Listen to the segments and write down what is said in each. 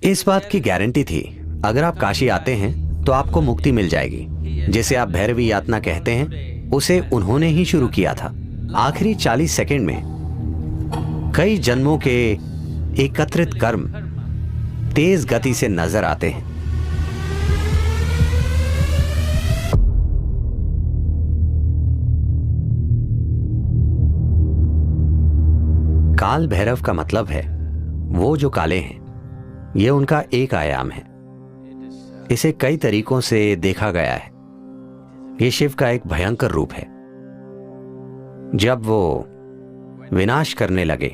इस बात की गारंटी थी, अगर आप काशी आते हैं तो आपको मुक्ति मिल जाएगी। जिसे आप भैरवी यातना कहते हैं, उसे उन्होंने ही शुरू किया था। आखिरी 40 सेकंड में कई जन्मों के एकत्रित कर्म तेज गति से नजर आते हैं। काल भैरव का मतलब है वो जो काले हैं। यह उनका एक आयाम है। इसे कई तरीकों से देखा गया है। यह शिव का एक भयंकर रूप है। जब वो विनाश करने लगे,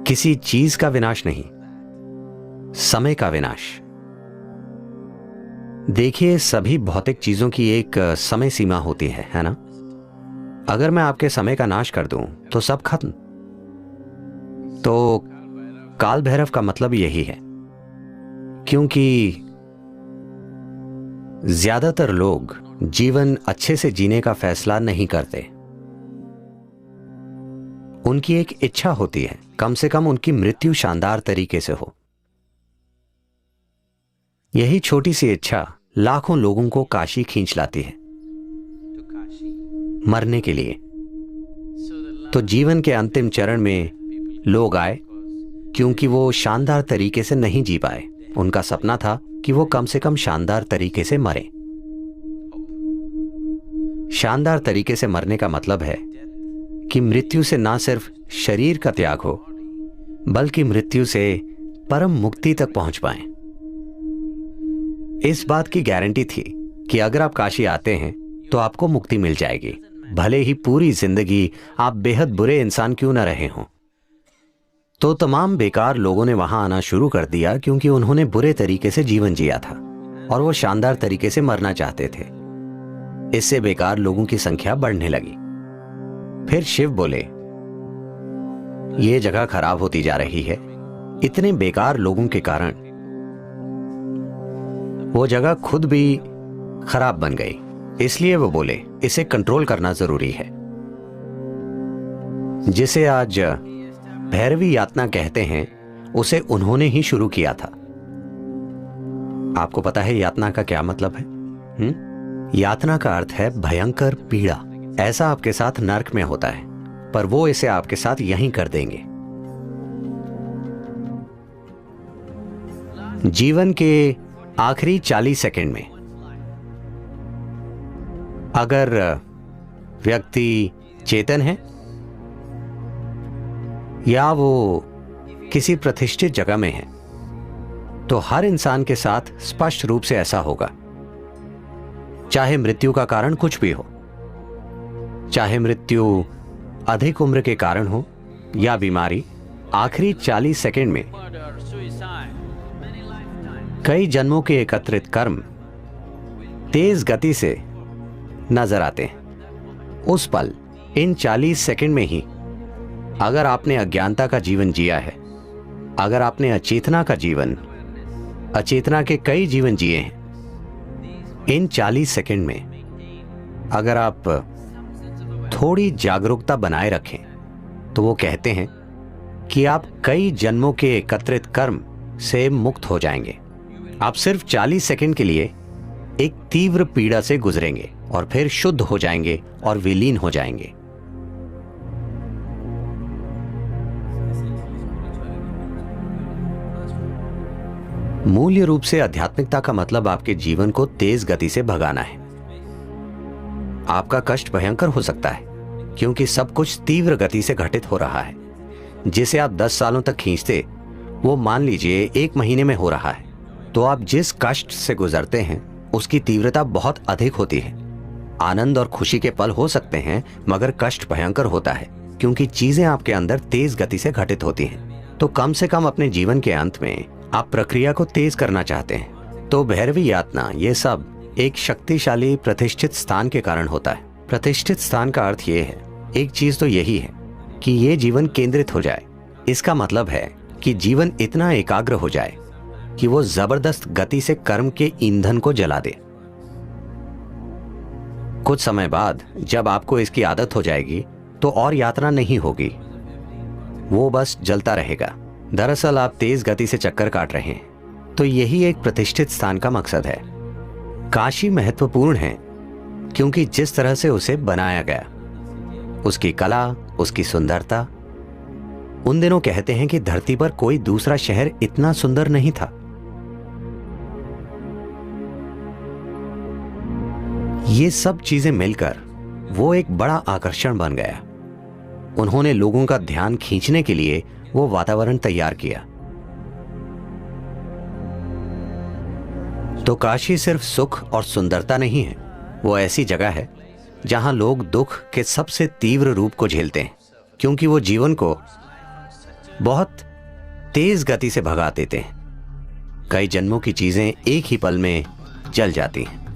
किसी चीज का विनाश नहीं, समय का विनाश। देखिए, सभी भौतिक चीजों की एक समय सीमा होती है ना? अगर मैं आपके समय का नाश कर दूं तो सब खत्म। तो काल भैरव का मतलब यही है, क्योंकि ज्यादातर लोग जीवन अच्छे से जीने का फैसला नहीं करते। उनकी एक इच्छा होती है, कम से कम उनकी मृत्यु शानदार तरीके से हो। यही छोटी सी इच्छा लाखों लोगों को काशी खींच लाती है, मरने के लिए। तो जीवन के अंतिम चरण में लोग आए क्योंकि वो शानदार तरीके से नहीं जी पाए। उनका सपना था कि वो कम से कम शानदार तरीके से मरे। शानदार तरीके से मरने का मतलब है कि मृत्यु से ना सिर्फ शरीर का त्याग हो, बल्कि मृत्यु से परम मुक्ति तक पहुंच पाएं। इस बात की गारंटी थी कि अगर आप काशी आते हैं तो आपको मुक्ति मिल जाएगी, भले ही पूरी जिंदगी आप बेहद बुरे इंसान क्यों न रहे हों। तो तमाम बेकार लोगों ने वहां आना शुरू कर दिया क्योंकि उन्होंने बुरे तरीके से जीवन जिया था और वो शानदार तरीके से मरना चाहते थे। इससे बेकार लोगों की संख्या बढ़ने लगी। फिर शिव बोले, ये जगह खराब होती जा रही है। इतने बेकार लोगों के कारण वो जगह खुद भी खराब बन गई। इसलिए वो बोले, इसे कंट्रोल करना जरूरी है। जिसे आज भैरवी यातना कहते हैं, उसे उन्होंने ही शुरू किया था। आपको पता है यातना का क्या मतलब है? यातना का अर्थ है भयंकर पीड़ा। ऐसा आपके साथ नर्क में होता है, पर वो इसे आपके साथ यहीं कर देंगे। जीवन के आखिरी 40 सेकंड में अगर व्यक्ति चेतन है या वो किसी प्रतिष्ठित जगह में है, तो हर इंसान के साथ स्पष्ट रूप से ऐसा होगा। चाहे मृत्यु का कारण कुछ भी हो, चाहे मृत्यु अधिक उम्र के कारण हो या बीमारी, आखिरी 40 सेकंड में कई जन्मों के एकत्रित कर्म तेज गति से नजर आते हैं। उस पल, इन 40 सेकंड में ही, अगर आपने अज्ञानता का जीवन जिया है, अगर आपने अचेतना का जीवन, अचेतना के कई जीवन जिए हैं, इन 40 सेकंड में अगर आप थोड़ी जागरूकता बनाए रखें, तो वो कहते हैं कि आप कई जन्मों के एकत्रित कर्म से मुक्त हो जाएंगे। आप सिर्फ 40 सेकंड के लिए एक तीव्र पीड़ा से गुजरेंगे और फिर शुद्ध हो जाएंगे और विलीन हो जाएंगे। मूल्य रूप से आध्यात्मिकता का मतलब आपके जीवन को तेज गति से भगाना है। आपका कष्ट भयंकर हो सकता है क्योंकि सब कुछ तीव्र गति से घटित हो रहा है। जिसे आप 10 सालों तक खींचते, वो मान लीजिए 1 महीने में हो रहा है। तो आप जिस कष्ट से गुजरते हैं उसकी तीव्रता बहुत अधिक होती है। आनंद और खुशी के पल हो सकते हैं, मगर कष्ट भयंकर होता है क्योंकि चीजें आपके अंदर तेज गति से घटित होती हैं। तो कम से कम अपने जीवन के अंत में आप प्रक्रिया को तेज करना चाहते हैं। तो भैरवी यातना, ये सब एक शक्तिशाली प्रतिष्ठित स्थान के कारण होता है। प्रतिष्ठित स्थान का अर्थ ये है, एक चीज तो यही है कि ये जीवन केंद्रित हो जाए। इसका मतलब है कि जीवन इतना एकाग्र हो जाए कि वो जबरदस्त गति से कर्म के ईंधन को जला दे। कुछ समय बाद जब आपको इसकी आदत हो जाएगी तो और यातना नहीं होगी, वो बस जलता रहेगा। दरअसल आप तेज गति से चक्कर काट रहे हैं, तो यही एक प्रतिष्ठित स्थान का मकसद है। काशी महत्वपूर्ण है क्योंकि जिस तरह से उसे बनाया गया, उसकी कला, उसकी सुंदरता। उन दिनों कहते हैं कि धरती पर कोई दूसरा शहर इतना सुंदर नहीं था। ये सब चीजें मिलकर वो एक बड़ा आकर्षण बन गया। उन्होंने लोगों का ध्यान खींचने के लिए वो वातावरण तैयार किया। तो काशी सिर्फ सुख और सुंदरता नहीं है, वो ऐसी जगह है जहां लोग दुख के सबसे तीव्र रूप को झेलते हैं, क्योंकि वो जीवन को बहुत तेज गति से भगा देते हैं। कई जन्मों की चीजें एक ही पल में जल जाती हैं।